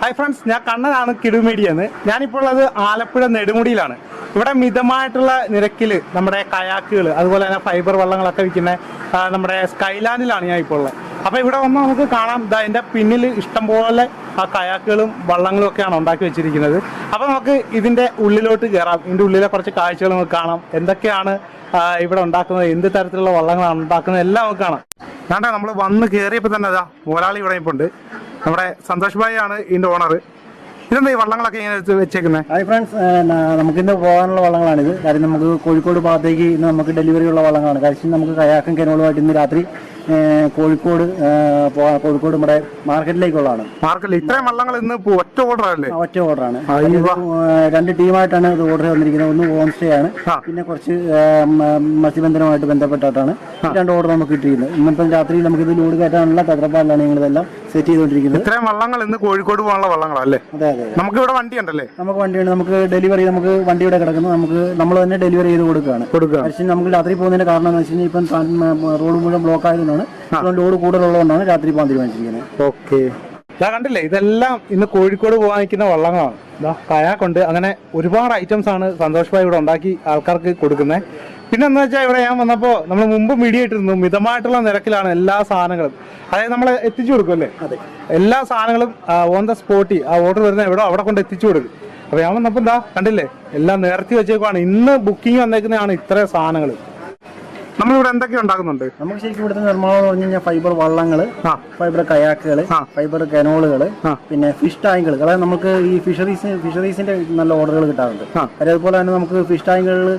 Hi friends, ഞാൻ കണ്ണനാണ് കിടുമീഡിയെന്ന്. ഞാനിപ്പോൾ ഉള്ളത് ആലപ്പുഴ നെടുമുടിയിലാണ്. ഇവിടെ മിതമായിട്ടുള്ള നിരക്കിൽ നമ്മുടെ കയാക്കുകൾ അതുപോലെ തന്നെ ഫൈബർ വള്ളങ്ങളൊക്കെ വിൽക്കുന്ന നമ്മുടെ സ്കൈലാൻഡിലാണ് ഞാൻ ഇപ്പോൾ ഉള്ളത്. അപ്പോൾ ഇവിടെ വന്ന് നമുക്ക് കാണാം, ഇതിൻ്റെ പിന്നിൽ ഇഷ്ടംപോലെ ആ കയാക്കുകളും വള്ളങ്ങളും ഒക്കെയാണ് ഉണ്ടാക്കി വെച്ചിരിക്കുന്നത്. അപ്പോൾ നമുക്ക് ഇതിൻ്റെ ഉള്ളിലോട്ട് കയറാം. ഇതിൻ്റെ ഉള്ളിലെ കുറച്ച് കാഴ്ചകൾ നമുക്ക് കാണാം. എന്തൊക്കെയാണ് ഇവിടെ ഉണ്ടാക്കുന്നത്, എന്ത് തരത്തിലുള്ള വള്ളങ്ങളാണ് ഉണ്ടാക്കുന്നത് എല്ലാം നമുക്ക് കാണാം. വേണ്ട, നമ്മൾ വന്ന് കയറിയപ്പോൾ തന്നെ അതാ മുതലാളി ഇവിടെ ഇപ്പോൾ ഉണ്ട്. നമ്മുടെ സന്തോഷ് ഭായി ആണ് ഇതിന്റെ ഓണർ. ഇതെന്താ ഈ വള്ളങ്ങളൊക്കെ ഇങ്ങനെ വെച്ചേക്കുന്നത്? ഹായ് ഫ്രണ്ട്സ്, നമുക്കിന്ന് പോകാനുള്ള വള്ളങ്ങളാണിത്. കാര്യം നമുക്ക് കോഴിക്കോട് ഭാഗത്തേക്ക് ഇന്ന് നമുക്ക് ഡെലിവറി ഉള്ള വള്ളങ്ങളാണ്. കാര്യം നമുക്ക് കയാക്കും കെനോളുമായിട്ട് ഇന്ന് രാത്രി കോഴിക്കോട് നമ്മുടെ മാർക്കറ്റിലേക്കുള്ളതാണ്. മാർക്കറ്റിൽ ഇത്രയും വള്ളങ്ങൾ ഇന്ന് ഒറ്റ ഓർഡർ അല്ലേ? ഒറ്റ ഓർഡറാണ്. രണ്ട് ടീമായിട്ടാണ് ഇത് ഓർഡർ വന്നിരിക്കുന്നത്. ഒന്ന് ഹോം സ്റ്റേ ആണ്, പിന്നെ കുറച്ച് മത്സ്യബന്ധനവുമായിട്ട് ബന്ധപ്പെട്ടിട്ടാണ് രണ്ട് ഓർഡർ നമുക്ക് കിട്ടിയിരുന്നത്. ഇന്നിപ്പം രാത്രി നമുക്ക് ഇത് ലോഡ് കയറ്റാനുള്ള തത്രപ്പാടിലാണ് ഞങ്ങളിതെല്ലാം സെറ്റ് ചെയ്തുകൊണ്ടിരിക്കുന്നത്. ഇത്രയും വള്ളങ്ങൾ ഇന്ന് കോഴിക്കോട് പോകാനുള്ള വള്ളങ്ങളല്ലേ? അതെ അതെ. നമുക്ക് ഇവിടെ വണ്ടി ഉണ്ടല്ലേ? നമുക്ക് വണ്ടിയുണ്ട്. നമുക്ക് ഡെലിവറി, നമുക്ക് വണ്ടി ഇവിടെ കിടക്കുന്നത് നമ്മൾ തന്നെ ഡെലിവറി ചെയ്ത് കൊടുക്കുകയാണ്. പക്ഷേ നമുക്ക് രാത്രി പോകുന്നതിന്റെ കാരണം എന്ന് വെച്ച് കഴിഞ്ഞാൽ ഇപ്പം റോഡ് മുഴുവൻ ബ്ലോക്ക് ആയതുകൊണ്ടാണ്, ലോഡ് കൂടുതലുള്ളതുകൊണ്ടാണ് രാത്രി പോകാൻ തീരുമാനിച്ചിരിക്കുന്നത്. ഓക്കെ, ഇതാ കണ്ടില്ലേ, ഇതെല്ലാം ഇന്ന് കോഴിക്കോട് പോകാൻ നിൽക്കുന്ന വള്ളങ്ങളാണ്. ഇതാ കയാക്കുണ്ട്. അങ്ങനെ ഒരുപാട് ഐറ്റംസ് ആണ് സന്തോഷ് ഭായി ഇവിടെ ഉണ്ടാക്കി ആൾക്കാർക്ക് കൊടുക്കുന്നത്. പിന്നെ എന്താ വെച്ചാൽ ഇവിടെ ഞാൻ വന്നപ്പോൾ നമ്മൾ മുമ്പ് വീഡിയോ ഇട്ടിരുന്നു, മിതമായിട്ടുള്ള നിരക്കിലാണ് എല്ലാ സാധനങ്ങളും, അതായത് നമ്മൾ എത്തിച്ചു കൊടുക്കും അല്ലേ? അതെ, എല്ലാ സാധനങ്ങളും ഓൺ ദ സ്പോട്ടി ആ ഓർഡർ വരുന്ന എവിടെ അവിടെ കൊണ്ട് എത്തിച്ചു കൊടുക്കും. അപ്പോൾ ഞാൻ വന്നപ്പോൾ എന്താ കണ്ടില്ലേ, എല്ലാം നേരത്തെ വെച്ചേക്കുവാണ്. ഇന്ന് ബുക്കിംഗ് വന്നേക്കുന്നതാണ് ഇത്ര സാധനങ്ങൾ. നമ്മളിവിടെ എന്തൊക്കെ ഉണ്ടാക്കുന്നുണ്ട്? നമുക്ക് ശരിക്കും ഇവിടുത്തെ നിർമ്മാണം എന്ന് പറഞ്ഞു കഴിഞ്ഞാൽ ഫൈബർ വള്ളങ്ങള്, ഫൈബർ കയാക്കുകൾ, ഫൈബർ കെനോളുകൾ, പിന്നെ ഫിഷ് ടാങ്കുകൾ. അതായത് നമുക്ക് ഈ ഫിഷറീസിന്റെ നല്ല ഓർഡറുകൾ കിട്ടാറുണ്ട്. അതുപോലെ തന്നെ നമുക്ക് ഫിഷ് ടാങ്കുകളിൽ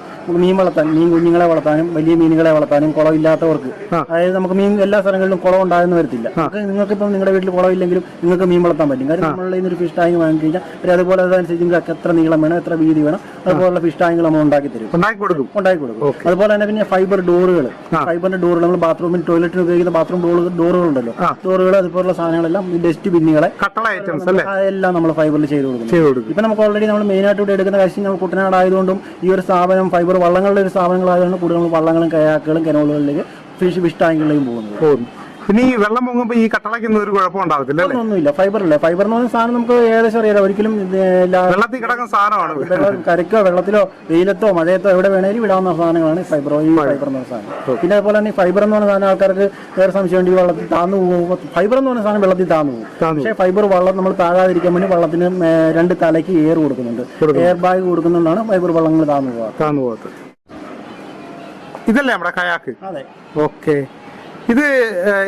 മീൻ വളർത്താൻ, മീൻ കുഞ്ഞുങ്ങളെ വളർത്താനും വലിയ മീനുകളെ വളർത്താനും കുളമില്ലാത്തവർക്ക്, അതായത് നമുക്ക് മീൻ എല്ലാ സ്ഥലങ്ങളിലും കുളം ഉണ്ടായെന്ന് വരത്തില്ല. നിങ്ങൾക്ക് ഇപ്പം നിങ്ങളുടെ വീട്ടിൽ കുളമില്ലെങ്കിലും നിങ്ങൾക്ക് മീൻ വളർത്താൻ പറ്റും. കാര്യം നമ്മളുടെ ഇന്നൊരു ഫിഷ് ടാങ്ക് വാങ്ങി കഴിഞ്ഞാൽ അതുപോലെ അതനുസരിച്ച് നിങ്ങൾക്ക് എത്ര നീളം വേണം, എത്ര വീതി വേണം, അതുപോലുള്ള ഫിഷ് ടാങ്കുകൾ നമ്മൾ ഉണ്ടാക്കി തരും, ഉണ്ടാക്കി കൊടുക്കും. അതുപോലെ തന്നെ പിന്നെ ഫൈബർ ഫൈബറിന്റെ ഡോറുകൾ, നമ്മൾ ബാത്റൂമിൽ ടോയ്ലറ്റിന് ഉപയോഗിക്കുന്ന ബാത്റൂം ഡോറുകളുണ്ടല്ലോ, ഡോറുകൾ അതുപോലുള്ള സാധനങ്ങളെല്ലാം, ഡസ്റ്റ് ബിന്നുകളെ, കട്ടള ഐറ്റംസ് എല്ലാം നമ്മൾ ഫൈബറിൽ ചെയ്ത് കൊടുക്കും. ഇപ്പൊ നമുക്ക് ഓൾറെഡി നമ്മൾ മെയിനായിട്ട് ഇവിടെ എടുക്കുന്ന കാര്യം നമ്മൾ കുട്ടനാട് ആയതുകൊണ്ടും ഈ ഒരു സ്ഥാപനം ഫൈബർ വള്ളങ്ങളുടെ ഒരു സ്ഥാപനങ്ങളായതുകൊണ്ട് കൂടുതൽ വള്ളങ്ങളും കയാക്കുകളും കെനോളുകളിലേക്ക് ഫിഷ് ടാങ്കുകളിലേക്കും പോകുന്നു. പിന്നെ ഈ വെള്ളം പൊങ്ങുമ്പോൾ ഈ കട്ടളയ്ക്കൊന്നും ഒരു കുഴപ്പമുണ്ടാകത്തില്ല? ഒന്നുമില്ല. ഫൈബർ എന്ന് പറയുന്ന സാധനം നമുക്ക് ഏകദേശം അറിയാം. ഒരിക്കലും വെള്ളത്തിൽ കിടക്കുന്ന സാധനമാണ്. കരയ്ക്കോ വെള്ളത്തിലോ വെയിലത്തോ മഴയത്തോ എവിടെ വേണേലും ഇടാവുന്ന സാധനങ്ങളാണ് ഫൈബർ എന്ന് പറയുന്ന സാധനം. പിന്നെ അതുപോലെ തന്നെ ഫൈബർ എന്ന് പറയുന്ന സാധനം ആൾക്കാർക്ക് വേറെ സംശയമുണ്ട്, ഈ വെള്ളത്തിൽ താന്നു പോകുമ്പോൾ ഫൈബർ എന്ന് പറയുന്ന സാധനം വെള്ളത്തിൽ താന്നു പോകും. പക്ഷേ ഫൈബർ വള്ളം നമ്മൾ താഴാതിരിക്കാൻ വേണ്ടി വള്ളത്തിന് രണ്ട് തലയ്ക്ക് എയർ കൊടുക്കുന്നുണ്ട്, എയർ ബാഗ് കൊടുക്കുന്നുണ്ടാണ് ഫൈബർ വള്ളങ്ങൾ താന്നു പോകാത്തത്. ഇതല്ലേ നമ്മുടെ കയാക്ക്? അതെ. ഓക്കെ, ഇത്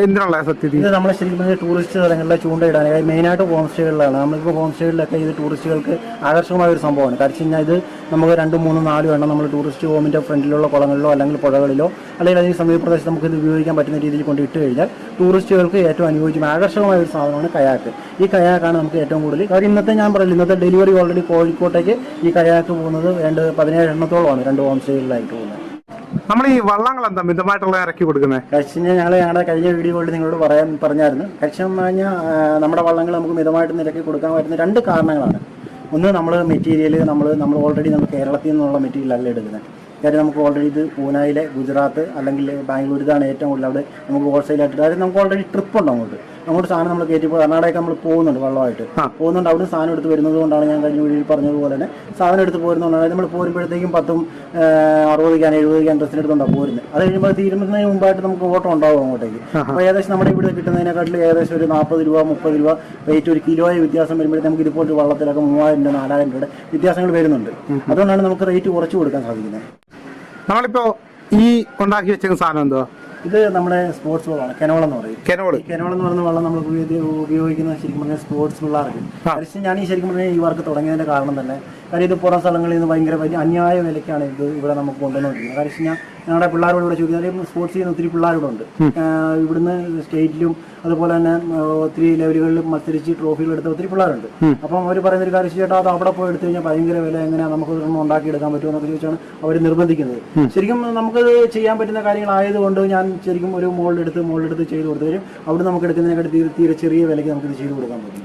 എന്തിനുള്ള സത്യത്തിൽ ഇത് നമ്മളെ ശരിക്കും ടൂറിസ്റ്റ് സ്ഥലങ്ങളിലെ ചൂണ്ടയിടാൻ, മെയിനായിട്ട് ഹോം സ്റ്റേകളിലാണ്. നമ്മളിപ്പോൾ ഹോം സ്റ്റേകളിലൊക്കെ ഇത് ടൂറിസ്റ്റുകൾക്ക് ആകർഷകമായ ഒരു സംഭവമാണ്. കാരണം കഴിഞ്ഞാൽ ഇത് നമുക്ക് 2, 3, 4 എണ്ണം നമ്മൾ ടൂറിസ്റ്റ് ഹോമിൻ്റെ ഫ്രണ്ടിലുള്ള കുളങ്ങളിലോ അല്ലെങ്കിൽ പുഴകളിലോ അല്ലെങ്കിൽ അതിന് സമീപപ്രദേശത്ത് നമുക്ക് ഇത് ഉപയോഗിക്കാൻ പറ്റുന്ന രീതിയിൽ കൊണ്ട് ഇട്ട് കഴിഞ്ഞാൽ ടൂറിസ്റ്റുകൾക്ക് ഏറ്റവും അനുയോജ്യമായ ആകർഷകമായ ഒരു സാധനമാണ് കയാക്ക്. ഈ കയാക്കാണ് നമുക്ക് ഏറ്റവും കൂടുതൽ. കാര്യം ഇന്നത്തെ ഞാൻ പറയില്ല, ഇന്നത്തെ ഡെലിവറി ഓൾറെഡി കോഴിക്കോട്ടേക്ക് ഈ കയാക്ക് പോകുന്നത് 17 എണ്ണത്തോളമാണ് 2 ഹോം സ്റ്റേകളിലായിട്ട് പോകുന്നത്. നമ്മൾ ഈ വള്ളങ്ങൾ എന്താ മിതമായിട്ടുള്ള ഇറക്കി കൊടുക്കുന്നത്? കഴിച്ച് ഞങ്ങളുടെ കഴിഞ്ഞ വീഡിയോകളിൽ നിങ്ങളോട് പറഞ്ഞായിരുന്നു. കഴിച്ചെന്ന് പറഞ്ഞാൽ നമ്മുടെ വള്ളങ്ങൾ നമുക്ക് മിതമായിട്ട് നിരക്കി കൊടുക്കാൻ പറ്റുന്ന 2 കാരണങ്ങളാണ്. ഒന്ന്, നമ്മൾ മെറ്റീരിയൽ നമ്മൾ ഓൾറെഡി നമ്മൾ കേരളത്തിൽ നിന്നുള്ള മെറ്റീരിയലല്ല എടുക്കുന്നത്. കാര്യം നമുക്ക് ഓൾറെഡി ഇത് പൂനായിലെ, ഗുജറാത്ത് അല്ലെങ്കിൽ ബാംഗ്ലൂർ, ഇതാണ് ഏറ്റവും കൂടുതൽ അവിടെ നമുക്ക് ഹോൾസെയിലായിട്ട്. കാര്യം നമുക്ക് ഓൾറെഡി ട്രിപ്പ് ഉണ്ട് അങ്ങോട്ട് സാധനം നമ്മൾ കയറ്റിപ്പോൾ കർണാടക നമ്മൾ പോകുന്നുണ്ട്, വള്ളമായിട്ട് പോകുന്നുണ്ട്. അവിടെ സാധനം എടുത്ത് വരുന്നത് കൊണ്ടാണ് ഞാൻ കഴിഞ്ഞ വീഡിയോയിൽ പറഞ്ഞതുപോലെ തന്നെ സാധനം എടുത്ത് പോരുന്നതുകൊണ്ടാണ് നമ്മൾ പോരുമ്പോഴത്തേക്കും 50, 60 ക്യാൻ 70 ക്യാൻ ഡ്രസ്സിന് എടുത്തുകൊണ്ടാണ് പോരുന്നത്. അത് കഴിയുമ്പോൾ തീരുന്നതിന് മുമ്പായിട്ട് നമുക്ക് ഓട്ടം ഉണ്ടാവും അങ്ങോട്ടേക്ക്. അപ്പോൾ ഏകദേശം നമ്മുടെ ഇവിടെ കിട്ടുന്നതിനെക്കാട്ടിൽ ഏകദേശം ഒരു 40 രൂപ 30 രൂപ റേറ്റ്, ഒരു കിലോയെ വ്യത്യാസം വരുമ്പോഴേ നമുക്ക് ഇതുപോലെ ഒരു വള്ളത്തിലൊക്കെ 3000 രൂപ 4000 രൂപയുടെ വ്യത്യാസങ്ങൾ വരുന്നുണ്ട്. അതുകൊണ്ടാണ് നമുക്ക് റേറ്റ് കുറച്ച് കൊടുക്കാൻ സാധിക്കുന്നത്. നമ്മളിപ്പോ ഈ ഉണ്ടാക്കി വെച്ച സാധനം എന്തുവാ? ഇത് നമ്മുടെ സ്പോർട്സ് വള്ളമാണ്, കെനോൾ എന്ന് പറയും. കെനോൾ എന്ന് പറയുന്ന വള്ളം നമ്മൾ ഉപയോഗിക്കുന്നത് ശരിക്കും പറഞ്ഞാൽ സ്പോർട്സ് പിള്ളേർക്ക്. ഞാൻ ഈ ശരിക്കും പറഞ്ഞാൽ ഈ വർക്ക് തുടങ്ങിയതിന്റെ കാരണം തന്നെ, കാര്യം ഇത് പുറം സ്ഥലങ്ങളിൽ നിന്ന് ഭയങ്കര വലിയ അന്യായ വിലയ്ക്കാണ് ഇത് ഇവിടെ നമുക്ക് കൊണ്ടുവന്നുകൊണ്ടിരിക്കുന്നത്. കാര്യം ഞാൻ ഞങ്ങളുടെ പിള്ളേരോട് ഇവിടെ ചോദിക്കുന്നത്, സ്പോർട്സ് ചെയ്യുന്ന ഒത്തിരി പിള്ളേരോട് ഉണ്ട്. ഇവിടുന്ന് സ്റ്റേറ്റിലും അതുപോലെ തന്നെ ഒത്തിരി ലെവലുകളിലും മത്സരിച്ച് ട്രോഫികൾ എടുത്ത ഒത്തിരി പിള്ളേരുണ്ട്. അപ്പം അവർ പറയുന്ന ഒരു കാര്യം, ചേട്ടാ അത് അവിടെ പോയി എടുത്തു കഴിഞ്ഞാൽ ഭയങ്കര വില, എങ്ങനെയാണ് നമുക്ക് ഇതൊന്നും ഉണ്ടാക്കിയെടുക്കാൻ പറ്റുമോ എന്നൊക്കെ ചോദിച്ചാണ് അവർ നിർബന്ധിക്കുന്നത്. ശരിക്കും നമുക്കത് ചെയ്യാൻ പറ്റുന്ന കാര്യങ്ങളായതുകൊണ്ട് ഞാൻ ശരിക്കും ഒരു മോൾഡെടുത്ത് ചെയ്ത് കൊടുത്തു വരും. അവിടെ നമുക്ക് എടുക്കുന്നതിനെക്കാട്ടി തീരെ ചെറിയ വിലയ്ക്ക് നമുക്കിത് ചെയ്ത് കൊടുക്കാൻ പറ്റും.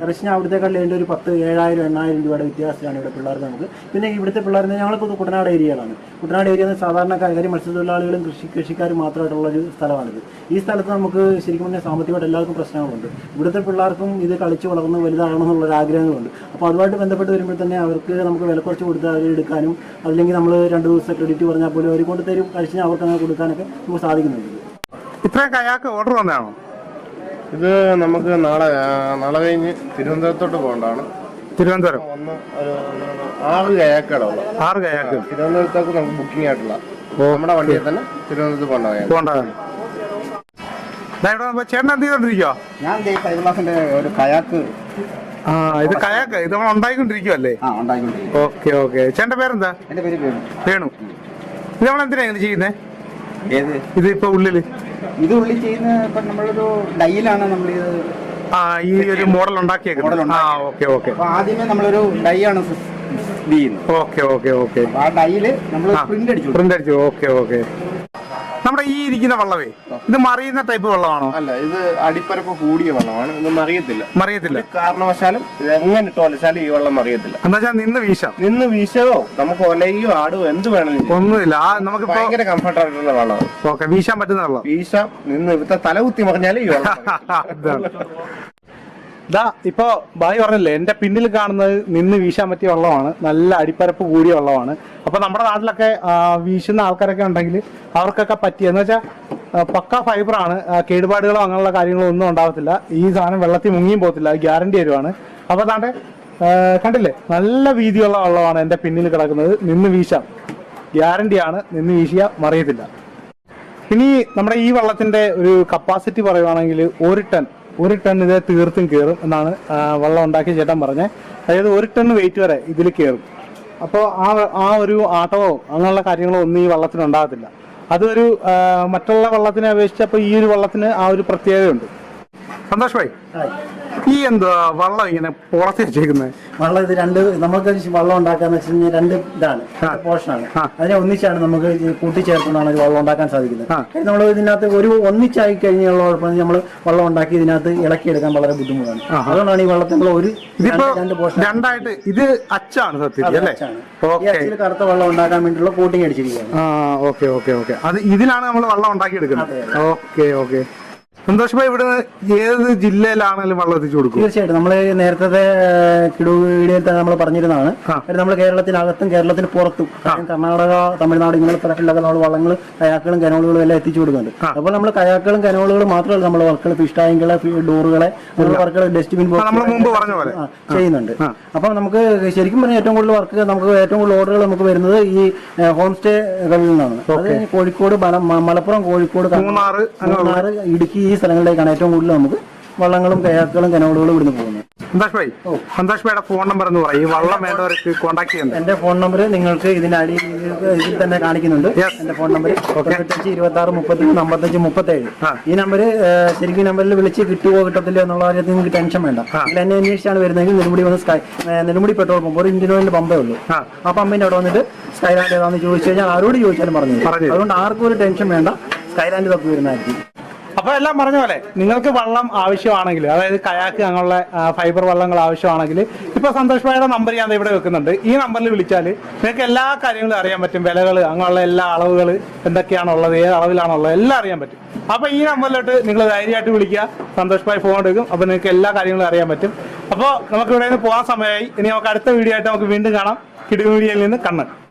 കാരണം ഞാൻ അവിടത്തേക്കാട്ടിൽ എൻ്റെ ഒരു 10, 7000, 8000 രൂപയുടെ വ്യത്യാസമാണ് ഇവിടെ പിള്ളേർക്ക് നമുക്ക്. പിന്നെ ഇവിടുത്തെ പിള്ളേർ, ഞങ്ങൾക്ക് കുട്ടനാട് ഏരിയകളാണ്. കുട്ടനാട് ഏരിയ സാധാരണക്കാർ കാര്യം മത്സ്യത്തൊഴിലാളികളും കൃഷിക്കാരും മാത്രമായിട്ടുള്ള ഒരു സ്ഥലമാണിത്. ഈ സ്ഥലത്ത് നമുക്ക് ശരിക്കും പറഞ്ഞാൽ സാമ്പത്തികമായിട്ട് എല്ലാവർക്കും പ്രശ്നങ്ങളുണ്ട്. ഇവിടുത്തെ പിള്ളേർക്കും ഇത് കളിച്ച് വളർന്ന് വലുതാകണമെന്നുള്ള ആഗ്രഹങ്ങളുണ്ട്. അപ്പോൾ അതുമായിട്ട് ബന്ധപ്പെട്ട് വരുമ്പോൾ തന്നെ അവർക്ക് നമുക്ക് വില കുറച്ച് കൊടുത്ത് അവർ എടുക്കാനും, അല്ലെങ്കിൽ നമ്മൾ 2 ദിവസത്തെ ക്രെഡിറ്റ് പറഞ്ഞാൽ പോലും അവർ കൊണ്ട് തരും, കഴിച്ചാൽ അവർക്ക് അങ്ങനെ കൊടുക്കാനൊക്കെ നമുക്ക് സാധിക്കുന്നുണ്ട്. ഇത്രയും കയാക്ക് ഓർഡർ വന്നതാണോ? ഇത് നമുക്ക് നാളെ കഴിഞ്ഞ് തിരുവനന്തപുരത്തോട്ട് പോകേണ്ടതാണ്. തിരുവനന്തപുരം 6 കയാക്കുകളുള്ള 6 കയാക്ക് തിരുവനന്തപുരത്തേക്ക് നമുക്ക് ബുക്കിംഗ് ആയിട്ടുള്ള നമ്മുടെ വണ്ടിയിൽ തന്നെ തിരുവനന്തപുരത്ത് പോകേണ്ടതാണ്. ചേട്ടൻ എന്ത് ചെയ്തോണ്ടിരിക്കോ? ഞാൻ ഫൈബർ ഗ്ലാസിന്റെ ഒരു കയാക്ക്. ഇത് കയാക്ക് ഇത് നമ്മൾ ഉണ്ടായിക്കൊണ്ടിരിക്കുവല്ലേ? Okay okay. ചേട്ടന്റെ പേരെന്താ? എന്റെ പേര് വേണു. ഇത് നമ്മൾ എന്തിനാ ഇങ്ങനെ ചെയ്യുന്നേ? ഏത് ഇത് ഇപ്പൊ ഉള്ളില് ഇത് ഉള്ളിൽ ചെയ്യുന്ന ഇപ്പൊ നമ്മളൊരു ഡൈയിലാണ് നമ്മൾ ഈ ഒരു മോഡൽ ഉണ്ടാക്കിയേക്കുന്നത്. Okay okay. ആദ്യമേ നമ്മളൊരു ഡൈ ആണ് ചെയ്യുന്നത്. Okay okay okay. ആ ഡൈയില് നമ്മൾ പ്രിന്റ് അടിച്ചു. Okay okay. നമ്മുടെ ഈ ഇരിക്കുന്ന വള്ളമേ ഇത് മറിയുന്ന ടൈപ്പ് വെള്ളമാണോ? അല്ല, ഇത് അടിപ്പരപ്പ് കൂടിയ വെള്ളമാണ്. ഇത് മറിയത്തില്ല. കാരണവശാലും ഇത് എങ്ങനെ ഇട്ട് ഒലച്ചാലും ഈ വെള്ളം മറിയത്തില്ല. എന്താ വെച്ചാൽ നിന്ന് വീശയോ നമുക്ക് ഒലയോ ആടുവോ എന്ത് വേണമെങ്കിലും ഒന്നുമില്ല. നമുക്ക് ഭയങ്കര കംഫർട്ട് ആയിട്ടുള്ള വെള്ളമാണ്. ഓക്കെ. വീശാൻ പറ്റുന്ന വെള്ളം. വീശാം. നിന്ന് ഇവിടുത്തെ തലകുത്തി മറിഞ്ഞാലും ഈ വെള്ളം. ഇതാ ഇപ്പൊ ബായി പറഞ്ഞില്ലേ, എന്റെ പിന്നിൽ കാണുന്നത് നിന്ന് വീശാൻ പറ്റിയ വെള്ളമാണ്. നല്ല അടിപ്പരപ്പ് കൂടിയ വെള്ളമാണ്. അപ്പൊ നമ്മുടെ നാട്ടിലൊക്കെ വീശുന്ന ആൾക്കാരൊക്കെ ഉണ്ടെങ്കിൽ അവർക്കൊക്കെ പറ്റിയെന്ന് വെച്ചാൽ പക്ക ഫൈബറാണ്. കേടുപാടുകളോ അങ്ങനെയുള്ള കാര്യങ്ങളോ ഒന്നും ഉണ്ടാവത്തില്ല. ഈ സാധനം വെള്ളത്തിൽ മുങ്ങിയും പോകത്തില്ല. ഗ്യാരണ്ടി തരുവാണ്. അപ്പൊ അതാണ്ട് കണ്ടില്ലേ, നല്ല വീതിയുള്ള വെള്ളമാണ് എന്റെ പിന്നിൽ കിടക്കുന്നത്. നിന്ന് വീശാം, ഗ്യാരണ്ടിയാണ്. നിന്ന് വീശിയ മറിയത്തില്ല. ഇനി നമ്മുടെ ഈ വെള്ളത്തിന്റെ ഒരു കപ്പാസിറ്റി പറയുവാണെങ്കിൽ 1 ടൺ ഇത് തീർത്തും കയറും എന്നാണ് വെള്ളം ഉണ്ടാക്കിയ ചേട്ടൻ പറഞ്ഞത്. അതായത് 1 ടൺ വെയിറ്റ് വരെ ഇതിൽ കയറും. അപ്പോൾ ആ ഒരു ആട്ടമോ അങ്ങനെയുള്ള കാര്യങ്ങളോ ഒന്നും ഈ വെള്ളത്തിന് ഉണ്ടാകത്തില്ല. അതൊരു മറ്റുള്ള വെള്ളത്തിനെ അപേക്ഷിച്ചപ്പോൾ ഈ ഒരു വെള്ളത്തിന് ആ ഒരു പ്രത്യേകതയുണ്ട്. സന്തോഷ് ഭായി, ഈ എന്താ വെള്ളം ഇങ്ങനെ പുറത്ത് വെച്ചേക്കുന്നത്? വെള്ളം ഇത് നമുക്ക് വെള്ളം ഉണ്ടാക്കാന്ന് വെച്ച് കഴിഞ്ഞാൽ 2 ഇതാണ്, പോർഷനാണ്. അതിനെ ഒന്നിച്ചാണ് നമുക്ക് കൂട്ടിച്ചേർത്തുകൊണ്ടാണ് വെള്ളം ഉണ്ടാക്കാൻ സാധിക്കുന്നത്. നമ്മൾ ഇതിനകത്ത് ഒന്നിച്ചായി കഴിഞ്ഞുള്ള കുഴപ്പം നമ്മൾ വെള്ളം ഉണ്ടാക്കി ഇതിനകത്ത് ഇളക്കിയെടുക്കാൻ വളരെ ബുദ്ധിമുട്ടാണ്. അതുകൊണ്ടാണ് ഈ വെള്ളത്തിൽ നമ്മൾ 2 പോർഷൻ രണ്ടായിട്ട്. ഇത് അച്ചാണ് സത്യത്തിൽ അല്ലേ? അച്ചിൽ കറുത്ത വെള്ളം ഉണ്ടാക്കാൻ വേണ്ടിയുള്ള കോട്ടിങ് അടിച്ചിരിക്കുകയാണ്. Okay okay okay. അത് ഇതിലാണ് നമ്മൾ വെള്ളം ഉണ്ടാക്കി എടുക്കുന്നത്. Okay okay. സന്തോഷ് ഭായി, ഇവിടെ ഏത് ജില്ലയിലാണെങ്കിലും വെള്ളം എത്തിച്ചു കൊടുക്കും? തീർച്ചയായിട്ടും. നമ്മൾ നേരത്തെ വീഡിയോയിൽ തന്നെ നമ്മൾ പറഞ്ഞിരുന്നതാണ്. നമ്മൾ കേരളത്തിനകത്തും കേരളത്തിന് പുറത്തും, കർണാടക, തമിഴ്നാട് ഇങ്ങനത്തെ സ്ഥലങ്ങളിലൊക്കെ നമ്മൾ വള്ളങ്ങളും കയാക്കുകളും കനോളുകളും എല്ലാം എത്തിച്ചു കൊടുക്കുന്നുണ്ട്. അപ്പോൾ നമ്മൾ കയാക്കുകളും കനോളുകളും മാത്രമല്ല നമ്മൾ വർക്കുകൾ, ഫിഷ് ടാങ്കുകളെ, ഡോറുകളെ, വർക്കുകൾ, ഡസ്റ്റ്ബിൻ ചെയ്യുന്നുണ്ട്. അപ്പം നമുക്ക് ശരിക്കും പറഞ്ഞാൽ ഏറ്റവും കൂടുതൽ വർക്ക്, നമുക്ക് ഏറ്റവും കൂടുതൽ ഓർഡറുകൾ നമുക്ക് വരുന്നത് ഈ ഹോം സ്റ്റേകളിൽ നിന്നാണ്. അത് കോഴിക്കോട്, മലപ്പുറം, കോഴിക്കോട്, മൂന്നാർ, ഇടുക്കി, ഈ സ്ഥലങ്ങളിലേക്കാണ് ഏറ്റവും കൂടുതൽ നമുക്ക് വള്ളങ്ങളും കയാക്കുകളും കനോളുകളും ഇവിടുന്ന് പോകുന്നത്. സന്തോഷ് ഭായിയുടെ ഫോൺ നമ്പർ എന്ന് പറയും, വള്ളം വേണ്ടവർക്ക് കോൺടാക്ട് ചെയ്യുന്നത്. എന്റെ ഫോൺ നമ്പർ നിങ്ങൾക്ക് ഇതിൽ തന്നെ കാണിക്കുന്നുണ്ട്. എന്റെ ഫോൺ നമ്പർ 95 26 33 55 37. ഈ നമ്പർ ശരിക്കും നമ്പറിൽ വിളിച്ച് കിട്ടുമോ കിട്ടത്തില്ലോ എന്നുള്ള കാര്യത്തിൽ നിങ്ങൾക്ക് ടെൻഷൻ വേണ്ട. ഇതിൽ എന്നെ അന്വേഷിച്ചാണ് വരുന്നതെങ്കിൽ നെടുമുടി വന്ന് നെടുമുടി പെട്രോൾ പമ്പ്, ഒരു ഇന്ത്യൻ ഓയിലിന്റെ പമ്പേ ഉള്ളൂ. ആ പമ്പിന്റെ അവിടെ വന്നിട്ട് സ്കൈലാൻഡ് ഏതാണെന്ന് ചോദിച്ചു കഴിഞ്ഞാൽ ആരോട് ചോദിച്ചാലും പറഞ്ഞു. അതുകൊണ്ട് ആർക്കും ഒരു ടെൻഷൻ വേണ്ട, സ്കൈലാൻഡ് തപ്പി വരുന്നതായിരിക്കും. അപ്പൊ എല്ലാം പറഞ്ഞ പോലെ നിങ്ങൾക്ക് വള്ളം ആവശ്യമാണെങ്കിൽ, അതായത് കയാക്ക് അങ്ങനെയുള്ള ഫൈബർ വള്ളങ്ങൾ ആവശ്യമാണെങ്കിൽ, ഇപ്പൊ സന്തോഷ് ഭായിയുടെ നമ്പർ ഞാൻ ഇവിടെ വെക്കുന്നുണ്ട്. ഈ നമ്പറിൽ വിളിച്ചാൽ നിങ്ങൾക്ക് എല്ലാ കാര്യങ്ങളും അറിയാൻ പറ്റും. വിലകൾ, അങ്ങനെയുള്ള എല്ലാ അളവുകൾ എന്തൊക്കെയാണുള്ളത്, ഏത് അളവിലാണുള്ളത് എല്ലാം അറിയാൻ പറ്റും. അപ്പൊ ഈ നമ്പറിലോട്ട് നിങ്ങൾ ധൈര്യമായിട്ട് വിളിക്കുക. സന്തോഷ് ഭായി ഫോൺ എടുക്കും. അപ്പൊ നിങ്ങൾക്ക് എല്ലാ കാര്യങ്ങളും അറിയാൻ പറ്റും. അപ്പോൾ നമുക്ക് ഇവിടെ നിന്ന് പോകാൻ സമയമായി. ഇനി നമുക്ക് അടുത്ത വീഡിയോ ആയിട്ട് നമുക്ക് വീണ്ടും കാണാം. കിടു മീഡിയയിൽ നിന്ന് കണ്ണൻ.